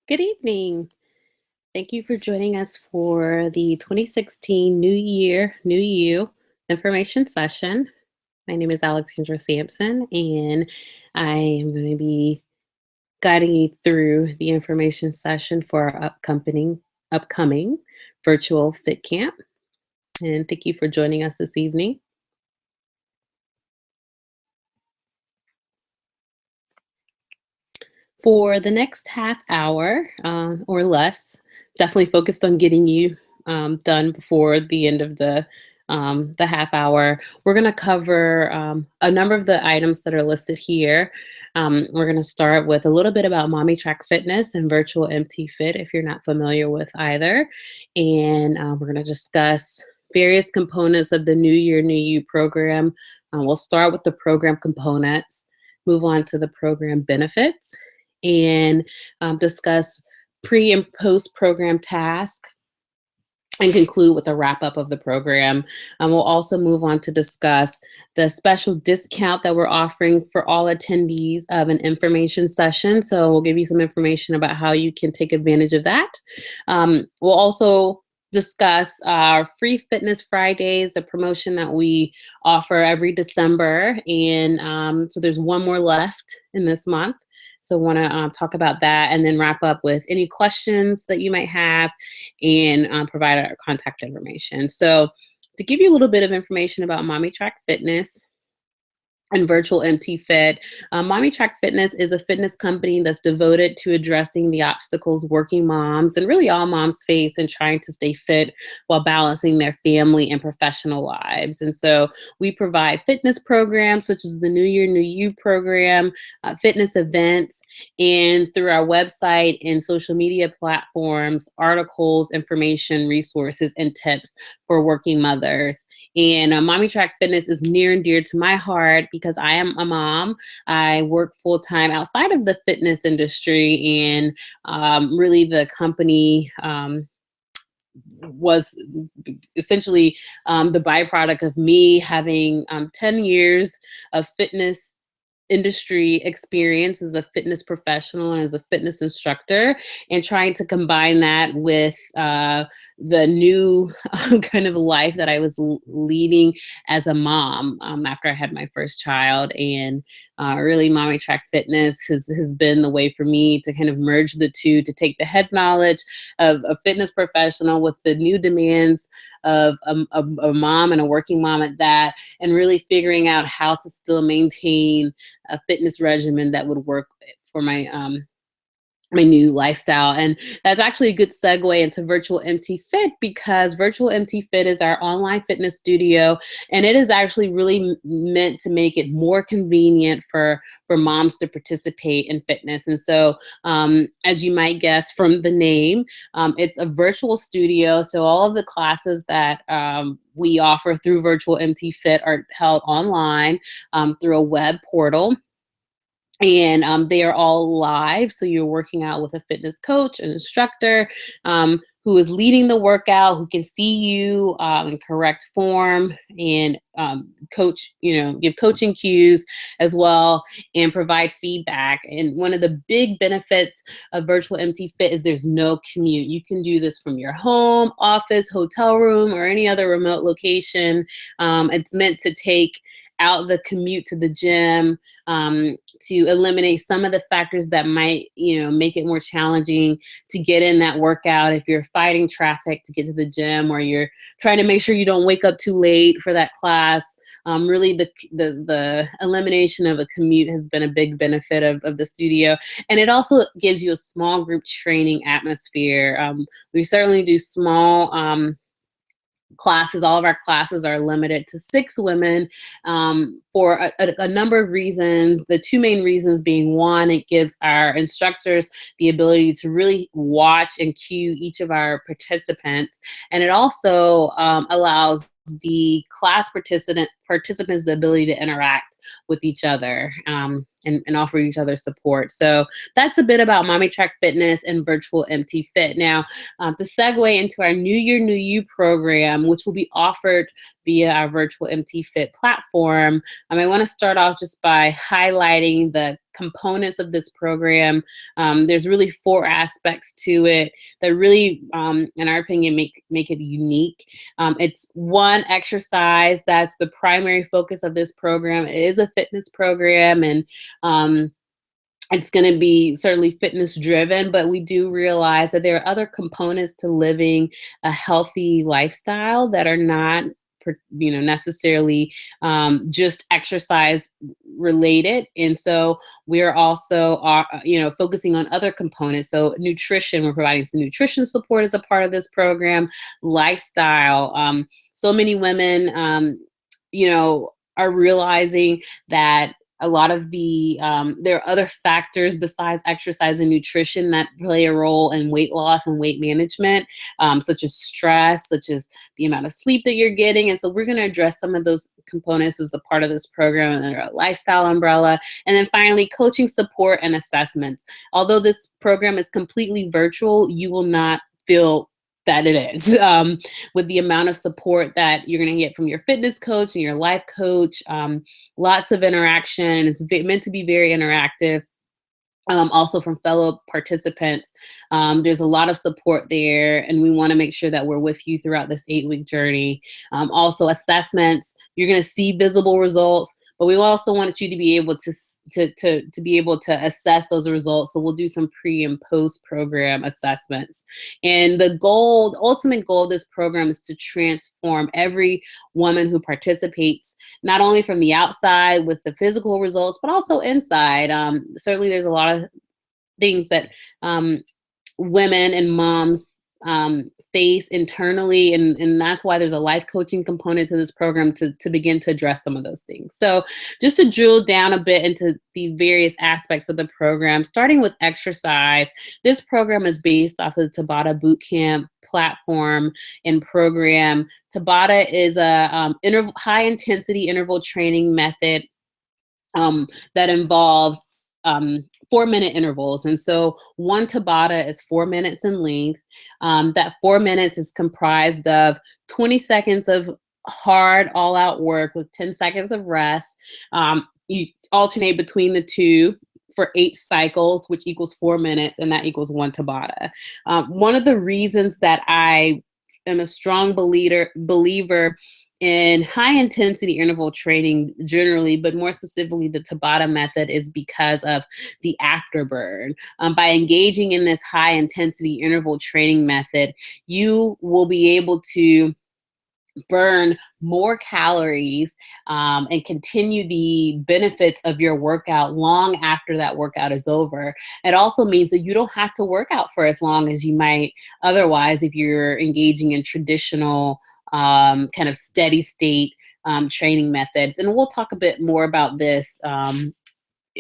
Good evening. Thank you for joining us for the 2016 New Year, New You information session. My name is Alexandra Sampson, and I am going to be guiding you through the information session for our upcoming virtual Fit Camp. And thank you for joining us this evening. For the next half hour or less, definitely focused on getting you done before the end of the half hour. We're going to cover a number of the items that are listed here. We're going to start with a little bit about Mommy Track Fitness and Virtual MT Fit if you're not familiar with either. And we're going to discuss various components of the New Year, New You program. We'll start with the program components, move on to the program benefits, and discuss pre and post program tasks and conclude with a wrap up of the program. We'll also move on to discuss the special discount that we're offering for all attendees of an information session. So we'll give you some information about how you can take advantage of that. We'll also discuss our free fitness Fridays, a promotion that we offer every December. And so there's one more left in this month. So want to talk about that and then wrap up with any questions that you might have and provide our contact information. So to give you a little bit of information about Mommy Track Fitness and Virtual MT Fit. Mommy Track Fitness is a fitness company that's devoted to addressing the obstacles working moms and really all moms face in trying to stay fit while balancing their family and professional lives. And so we provide fitness programs such as the New Year, New You program, fitness events, and through our website and social media platforms, articles, information, resources, and tips for working mothers. And Mommy Track Fitness is near and dear to my heart because I am a mom. I work full time outside of the fitness industry, and really the company was essentially the byproduct of me having 10 years of fitness industry experience as a fitness professional and as a fitness instructor, and trying to combine that with the new kind of life that I was leading as a mom after I had my first child. And really, Mommy Track Fitness has been the way for me to kind of merge the two, to take the head knowledge of a fitness professional with the new demands of a mom and a working mom at that, and really figuring out how to still maintain a fitness regimen that would work for my new lifestyle. And that's actually a good segue into Virtual MT Fit, because Virtual MT Fit is our online fitness studio, and it is actually really meant to make it more convenient for moms to participate in fitness. And so as you might guess from the name, it's a virtual studio. So all of the classes that we offer through Virtual MT Fit are held online through a web portal, and they are all live. So you're working out with a fitness coach, an instructor who is leading the workout, who can see you in correct form, and coach, give coaching cues as well, and provide feedback. And one of the big benefits of Virtual MT Fit is there's no commute. You can do this from your home, office, hotel room, or any other remote location. It's meant to take out the commute to the gym, to eliminate some of the factors that might, make it more challenging to get in that workout if you're fighting traffic to get to the gym, or you're trying to make sure you don't wake up too late for that class. Really, the elimination of a commute has been a big benefit of the studio, and it also gives you a small group training atmosphere. We certainly do small classes. All of our classes are limited to 6 women for a number of reasons. The 2 main reasons being, one, it gives our instructors the ability to really watch and cue each of our participants, and it also allows the class participants the ability to interact with each other and offer each other support. So that's a bit about Mommy Track Fitness and Virtual MT Fit. Now, to segue into our New Year, New You program, which will be offered via our Virtual MT Fit platform, I want to start off just by highlighting the components of this program. There's really four aspects to it that really, in our opinion, make it unique. It's one, exercise. That's the primary focus of this program. It is a fitness program, and it's going to be certainly fitness driven, but we do realize that there are other components to living a healthy lifestyle that are not necessarily just exercise related. And so we're also focusing on other components. So nutrition, we're providing some nutrition support as a part of this program. Lifestyle, so many women are realizing that a lot of there are other factors besides exercise and nutrition that play a role in weight loss and weight management, such as stress, such as the amount of sleep that you're getting. And so we're going to address some of those components as a part of this program under a lifestyle umbrella. And then finally, coaching support and assessments. Although this program is completely virtual, you will not feel that it is, with the amount of support that you're going to get from your fitness coach and your life coach. Lots of interaction. It's meant to be very interactive. Also from fellow participants. There's a lot of support there, and we want to make sure that we're with you throughout this 8-week journey. Also assessments, you're going to see visible results, but we also want you to be able to be able to assess those results. So we'll do some pre and post program assessments. And the ultimate goal of this program is to transform every woman who participates, not only from the outside with the physical results, but also inside. Certainly there's a lot of things that women and moms face internally, and that's why there's a life coaching component to this program to begin to address some of those things. So just to drill down a bit into the various aspects of the program, starting with exercise, this program is based off of the Tabata Bootcamp platform and program. Tabata is a high intensity interval training method that involves 4-minute intervals. And so one Tabata is 4 minutes in length. That 4 minutes is comprised of 20 seconds of hard all out work with 10 seconds of rest. You alternate between the two for 8 cycles, which equals 4 minutes, and that equals one Tabata. One of the reasons that I am a strong believer in high intensity interval training generally, but more specifically the Tabata method, is because of the afterburn. By engaging in this high intensity interval training method, you will be able to burn more calories and continue the benefits of your workout long after that workout is over. It also means that you don't have to work out for as long as you might otherwise if you're engaging in traditional kind of steady state training methods. And we'll talk a bit more about this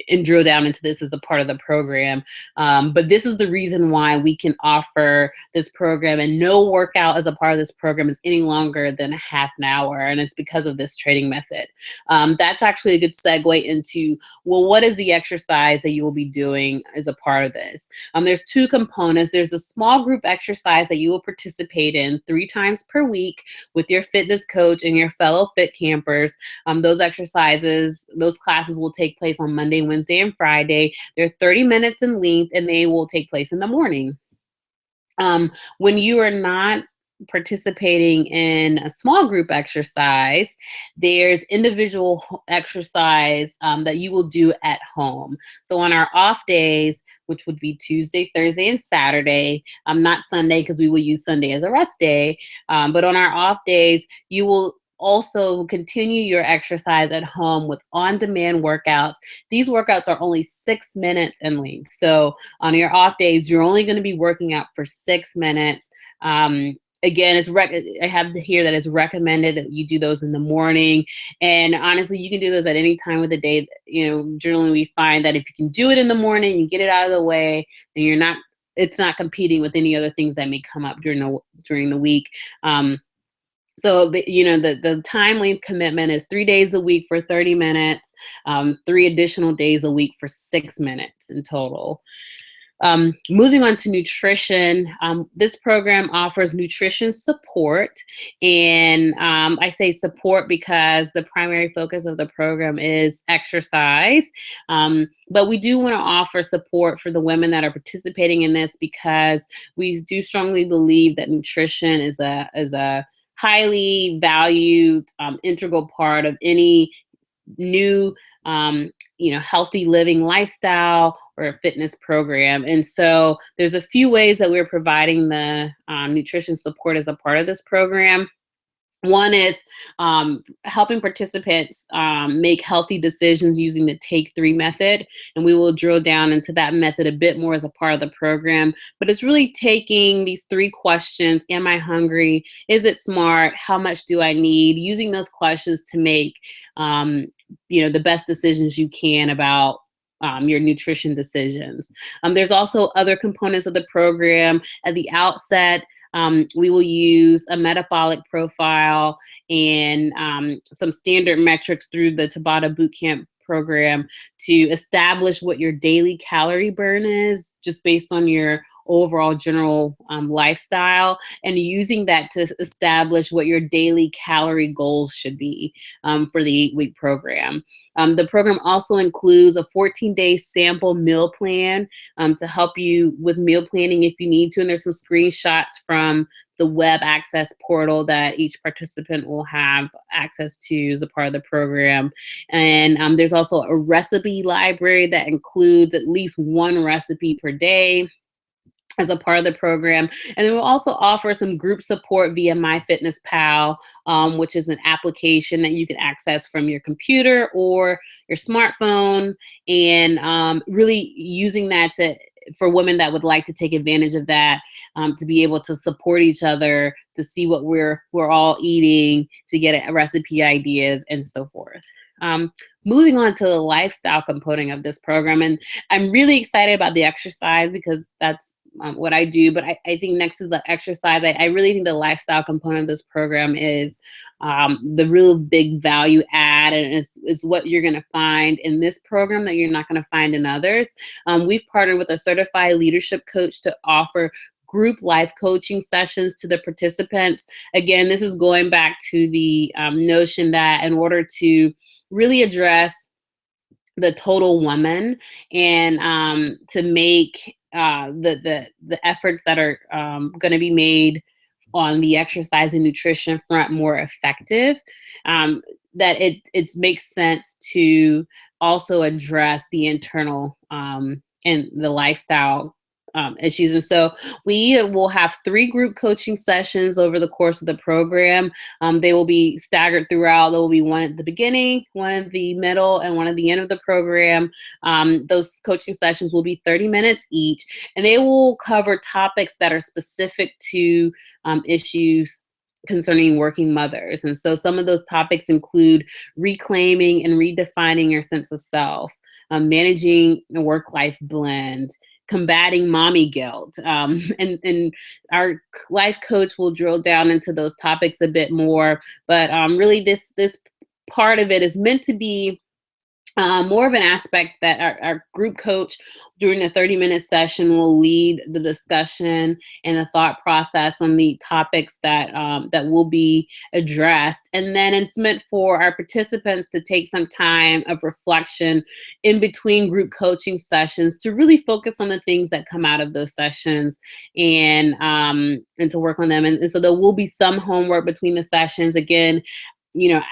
and drill down into this as a part of the program. But this is the reason why we can offer this program, and no workout as a part of this program is any longer than a half an hour. And it's because of this training method. That's actually a good segue into, well, what is the exercise that you will be doing as a part of this? There's 2 components. There's a small group exercise that you will participate in 3 times per week with your fitness coach and your fellow fit campers. Those classes will take place on Monday, Wednesday, and Friday. They're 30 minutes in length, and they will take place in the morning. When you are not participating in a small group exercise, there's individual exercise that you will do at home. So on our off days, which would be Tuesday, Thursday, and Saturday, not Sunday, because we will use Sunday as a rest day, but on our off days, you will also continue your exercise at home with on-demand workouts. These workouts are only 6 minutes in length. So on your off days, you're only going to be working out for 6 minutes. Again, I have to hear that it's recommended that you do those in the morning. And honestly, you can do those at any time of the day. Generally we find that if you can do it in the morning, you get it out of the way, then it's not competing with any other things that may come up during the week. So, the time length commitment is 3 days a week for 30 minutes, 3 additional days a week for 6 minutes in total. Moving on to nutrition, this program offers nutrition support. And I say support because the primary focus of the program is exercise. But we do want to offer support for the women that are participating in this because we do strongly believe that nutrition is a highly valued integral part of any new healthy living lifestyle or a fitness program. And so there's a few ways that we're providing the nutrition support as a part of this program. One is helping participants make healthy decisions using the Take Three method. And we will drill down into that method a bit more as a part of the program. But it's really taking these three questions: am I hungry? Is it smart? How much do I need? Using those questions to make the best decisions you can about your nutrition decisions. There's also other components of the program. At the outset, we will use a metabolic profile and some standard metrics through the Tabata Bootcamp program to establish what your daily calorie burn is, just based on your overall general lifestyle, and using that to establish what your daily calorie goals should be for the 8-week program. The program also includes a 14-day sample meal plan to help you with meal planning if you need to. And there's some screenshots from the web access portal that each participant will have access to as a part of the program. And there's also a recipe library that includes at least one recipe per day as a part of the program. And then we'll also offer some group support via MyFitnessPal, which is an application that you can access from your computer or your smartphone, and really using that for women that would like to take advantage of that, to be able to support each other, to see what we're all eating, to get recipe ideas, and so forth. Moving on to the lifestyle component of this program. And I'm really excited about the exercise because that's what I do. But I think next to the exercise, I really think the lifestyle component of this program is the real big value add, and is what you're going to find in this program that you're not going to find in others. We've partnered with a certified leadership coach to offer group life coaching sessions to the participants. Again, this is going back to the notion that in order to really address the total woman and to make the efforts that are going to be made on the exercise and nutrition front more effective, that it makes sense to also address the internal and the lifestyle issues. And so we will have 3 group coaching sessions over the course of the program. They will be staggered throughout. There will be one at the beginning, one at the middle, and one at the end of the program. Those coaching sessions will be 30 minutes each, and they will cover topics that are specific to issues concerning working mothers. And so some of those topics include reclaiming and redefining your sense of self, managing the work-life blend, combating mommy guilt. And our life coach will drill down into those topics a bit more. But really this part of it is meant to be more of an aspect that our group coach during the 30-minute session will lead the discussion and the thought process on the topics that will be addressed. And then it's meant for our participants to take some time of reflection in between group coaching sessions to really focus on the things that come out of those sessions and to work on them. And so there will be some homework between the sessions. Again,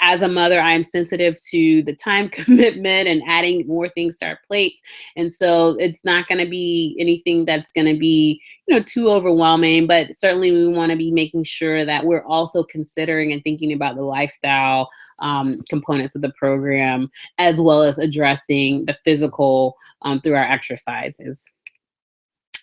as a mother, I'm sensitive to the time commitment and adding more things to our plates. And so it's not going to be anything that's going to be, too overwhelming, but certainly we want to be making sure that we're also considering and thinking about the lifestyle components of the program, as well as addressing the physical through our exercises.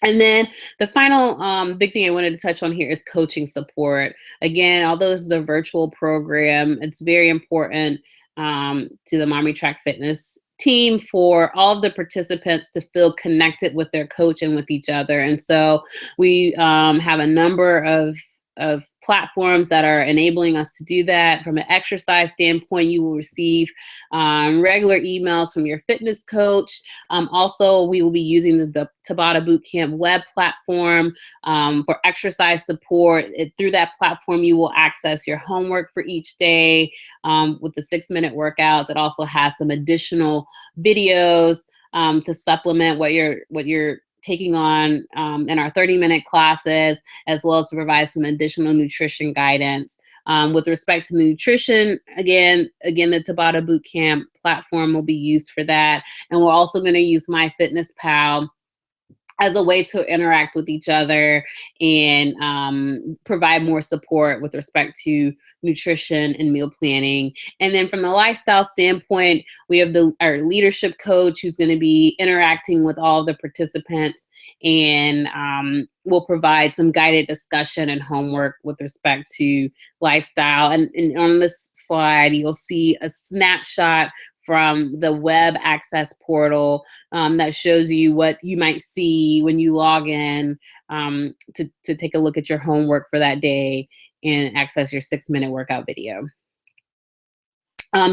And then the final big thing I wanted to touch on here is coaching support. Again, although this is a virtual program, it's very important to the Mommy Track Fitness team for all of the participants to feel connected with their coach and with each other. And so we have a number of of platforms that are enabling us to do that. From an exercise standpoint, you will receive regular emails from your fitness coach. Also, we will be using the Tabata Bootcamp web platform for exercise support. Through that platform, you will access your homework for each day with the 6-minute workouts. It also has some additional videos to supplement what you're taking on in our 30-minute classes, as well as to provide some additional nutrition guidance. With respect to nutrition, again, the Tabata Bootcamp platform will be used for that. And we're also going to use MyFitnessPal as a way to interact with each other and provide more support with respect to nutrition and meal planning. And then from the lifestyle standpoint, we have our leadership coach who's going to be interacting with all the participants and will provide some guided discussion and homework with respect to lifestyle. And on this slide, you'll see a snapshot from the web access portal that shows you what you might see when you log in to take a look at your homework for that day and access your 6-minute workout video.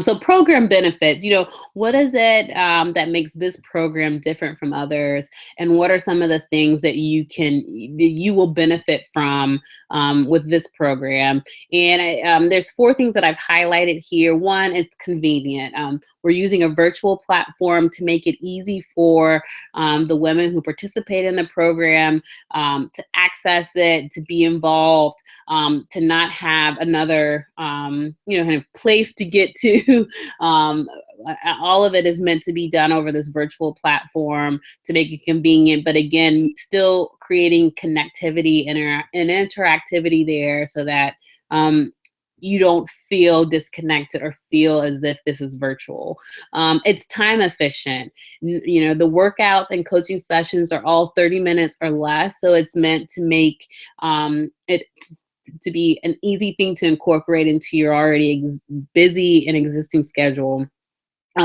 So program benefits, what is it that makes this program different from others? And what are some of the things that you will benefit from with this program? And there's 4 things that I've highlighted here. One, it's convenient. We're using a virtual platform to make it easy for the women who participate in the program to access it, to be involved, to not have another, kind of place to get to. All of it is meant to be done over this virtual platform to make it convenient, but again, still creating connectivity and interactivity there so that you don't feel disconnected or feel as if this is virtual. It's time efficient. The workouts and coaching sessions are all 30 minutes or less, so it's meant to make it to be an easy thing to incorporate into your already busy and existing schedule.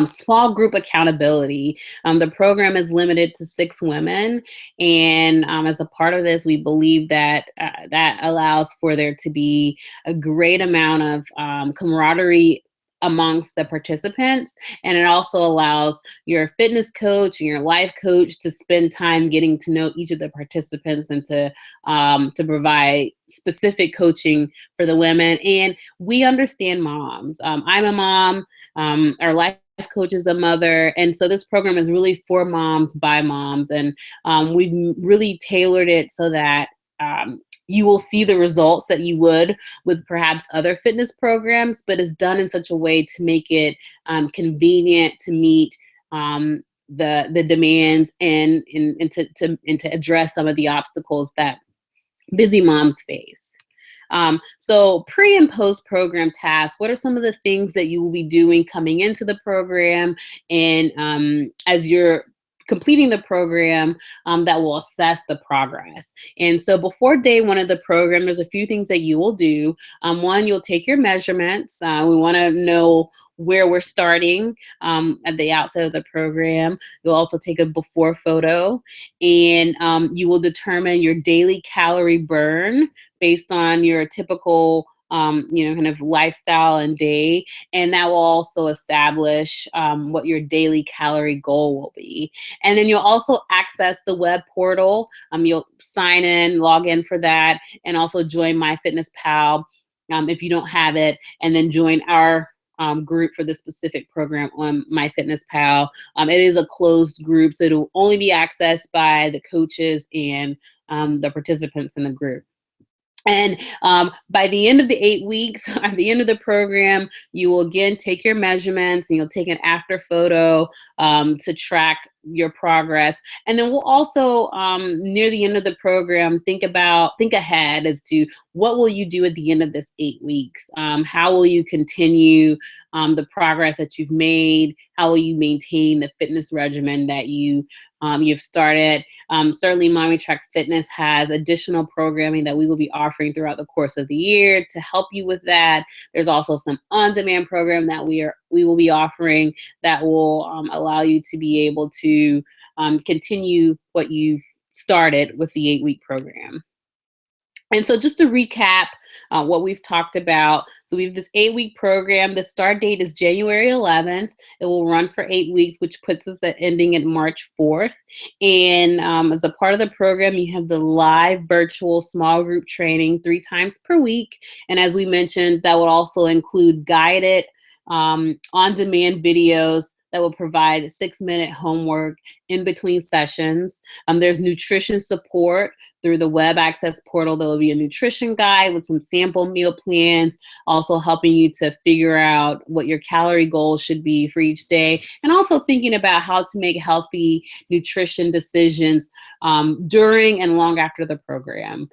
Small group accountability. The program is limited to 6 women, and as a part of this, we believe that that allows for there to be a great amount of camaraderie amongst the participants, and it also allows your fitness coach and your life coach to spend time getting to know each of the participants and to provide specific coaching for the women. And we understand moms. I'm a mom. Our life coach is a mother, and so this program is really for moms by moms, and we've really tailored it so that you will see the results that you would with perhaps other fitness programs, but it's done in such a way to make it convenient to meet the demands and to address some of the obstacles that busy moms face. So pre and post program tasks, what are some of the things that you will be doing coming into the program and as you're completing the program that will assess the progress. And so before day 1 of the program, there's a few things that you will do. One, you'll take your measurements. We want to know where we're starting at the outset of the program. You'll also take a before photo, and you will determine your daily calorie burn based on your typical kind of lifestyle and day. And that will also establish what your daily calorie goal will be. And then you'll also access the web portal. You'll sign in, log in for that, and also join MyFitnessPal if you don't have it, and then join our group for this specific program on MyFitnessPal. It is a closed group, so it'll only be accessed by the coaches and the participants in the group. And by the end of the 8 weeks, at the end of the program, you will again take your measurements and you'll take an after photo to track your progress. And then we'll also, near the end of the program, think ahead as to what will you do at the end of this 8 weeks? How will you continue the progress that you've made? How will you maintain the fitness regimen that you've started? Certainly, Mommy Track Fitness has additional programming that we will be offering throughout the course of the year to help you with that. There's also some on-demand program that we will be offering that will allow you to be able to continue what you've started with the 8-week program. And so just to recap what we've talked about, so we have this 8-week program. The start date is January 11th. It will run for 8 weeks, which puts us at ending at March 4th. And as a part of the program, you have the live virtual small group training 3 times per week. And as we mentioned, that will also include guided on-demand videos that will provide 6-minute homework in between sessions. There's nutrition support through the web access portal. There will be a nutrition guide with some sample meal plans, also helping you to figure out what your calorie goals should be for each day, and also thinking about how to make healthy nutrition decisions during and long after the program.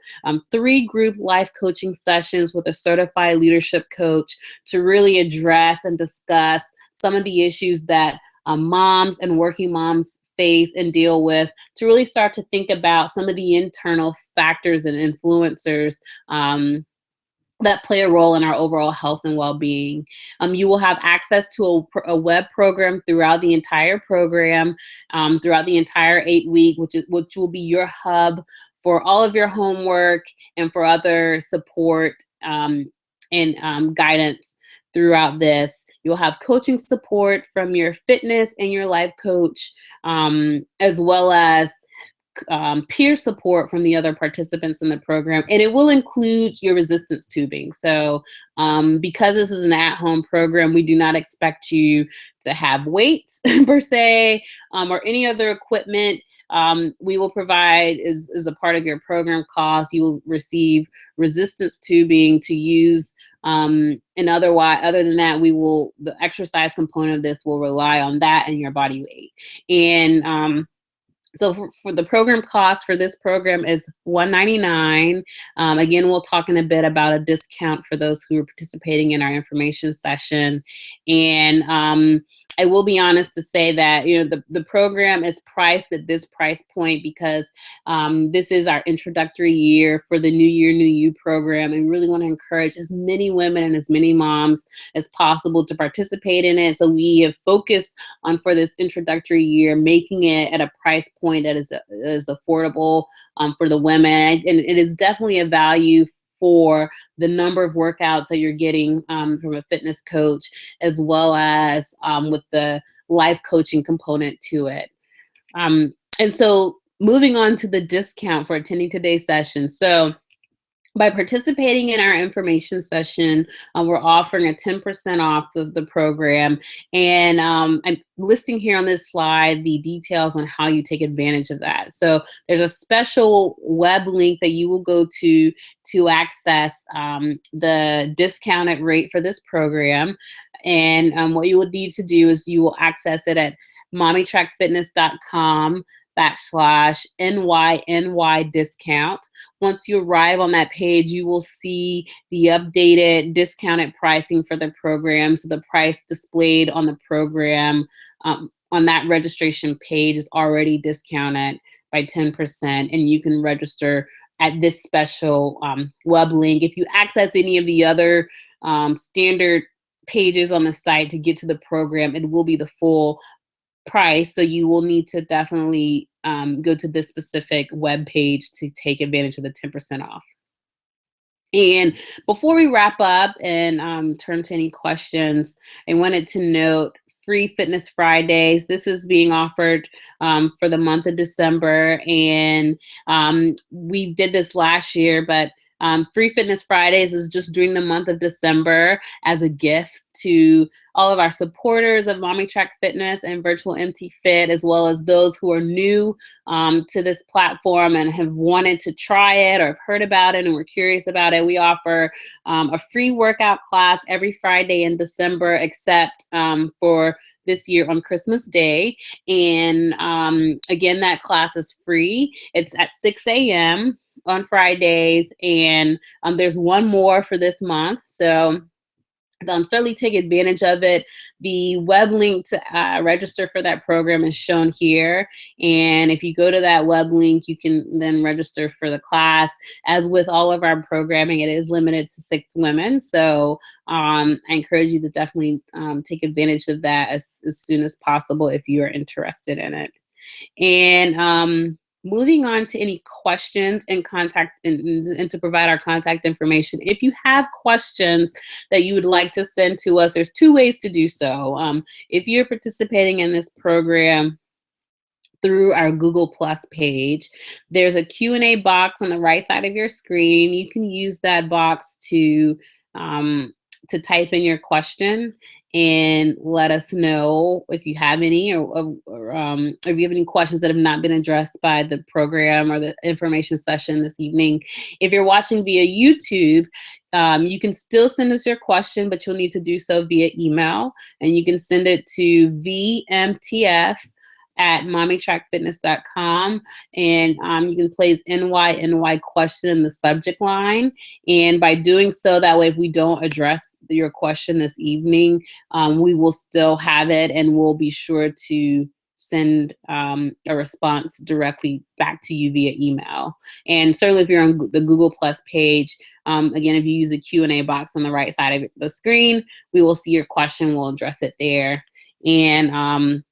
3 group life coaching sessions with a certified leadership coach to really address and discuss some of the issues that moms and working moms face and deal with, to really start to think about some of the internal factors and influencers that play a role in our overall health and well-being. You will have access to a web program throughout the entire program, throughout the entire 8 week, which will be your hub for all of your homework and for other support and guidance throughout this. You'll have coaching support from your fitness and your life coach, as well as peer support from the other participants in the program. And it will include your resistance tubing. So because this is an at-home program, we do not expect you to have weights per se, or any other equipment. We will provide, as a part of your program cost, you will receive resistance tubing to use. And other than that, the exercise component of this will rely on that and your body weight. And so for the program cost for this program is $199. Again, we'll talk in a bit about a discount for those who are participating in our information session. And I will be honest to say that, the program is priced at this price point because this is our introductory year for the New Year, New You program. And we really want to encourage as many women and as many moms as possible to participate in it. So we have focused on, for this introductory year, making it at a price point that is affordable for the women. And it is definitely a value for the number of workouts that you're getting from a fitness coach, as well as with the life coaching component to it. And so moving on to the discount for attending today's session. So by participating in our information session, we're offering a 10% off of the program. And I'm listing here on this slide the details on how you take advantage of that. So there's a special web link that you will go to access the discounted rate for this program. And what you will need to do is you will access it at mommytrackfitness.com/NYNY discount. Once you arrive on that page, you will see the updated discounted pricing for the program. So the price displayed on the program on that registration page is already discounted by 10%, and you can register at this special web link. If you access any of the other standard pages on the site to get to the program, it will be the full price. So you will need to definitely go to this specific web page to take advantage of the 10% off. And before we wrap up and turn to any questions, I wanted to note Free Fitness Fridays. This is being offered for the month of December. And we did this last year, but Free Fitness Fridays is just during the month of December as a gift to all of our supporters of Mommy Track Fitness and Virtual MT Fit, as well as those who are new to this platform and have wanted to try it or have heard about it and were curious about it. We offer a free workout class every Friday in December, except for this year on Christmas Day. And again, that class is free. It's at 6 a.m. on Fridays, and there's one more for this month. So certainly take advantage of it. The web link to register for that program is shown here. And if you go to that web link, you can then register for the class. As with all of our programming, it is limited to 6 women. So I encourage you to definitely take advantage of that as soon as possible if you are interested in it. And moving on to any questions and and to provide our contact information. If you have questions that you would like to send to us, there's two ways to do so. If you're participating in this program through our Google Plus page, there's a Q&A box on the right side of your screen. You can use that box um, to type in your question and let us know if you have any, or if you have any questions that have not been addressed by the program or the information session this evening. If you're watching via YouTube, you can still send us your question, but you'll need to do so via email, and you can send it to vmtf mommytrackfitness.com, and you can place NY question in the subject line. And by doing so, that way, if we don't address your question this evening, we will still have it, and we'll be sure to send a response directly back to you via email. And certainly if you're on the Google Plus page, again, if you use the Q&A box on the right side of the screen, we will see your question, we'll address it there. And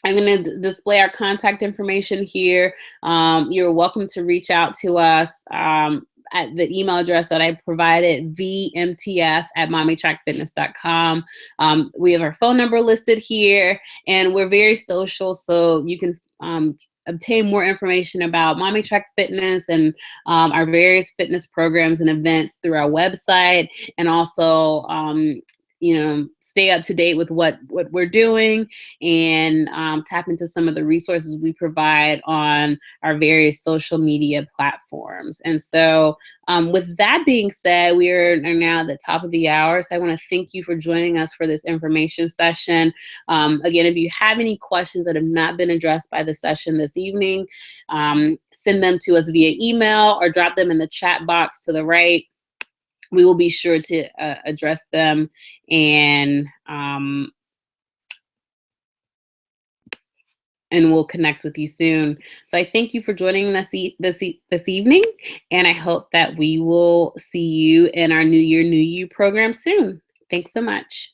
I'm going to display our contact information here. You're welcome to reach out to us at the email address that I provided, vmtf@mommytrackfitness.com. We have our phone number listed here, and we're very social, so you can obtain more information about Mommy Track Fitness and our various fitness programs and events through our website, and also stay up to date with what we're doing, and tap into some of the resources we provide on our various social media platforms. And so with that being said, we are now at the top of the hour. So I want to thank you for joining us for this information session. Again, if you have any questions that have not been addressed by the session this evening, send them to us via email or drop them in the chat box to the right. We will be sure to address them, and we'll connect with you soon. So I thank you for joining this evening, and I hope that we will see you in our New Year, New You program soon. Thanks so much.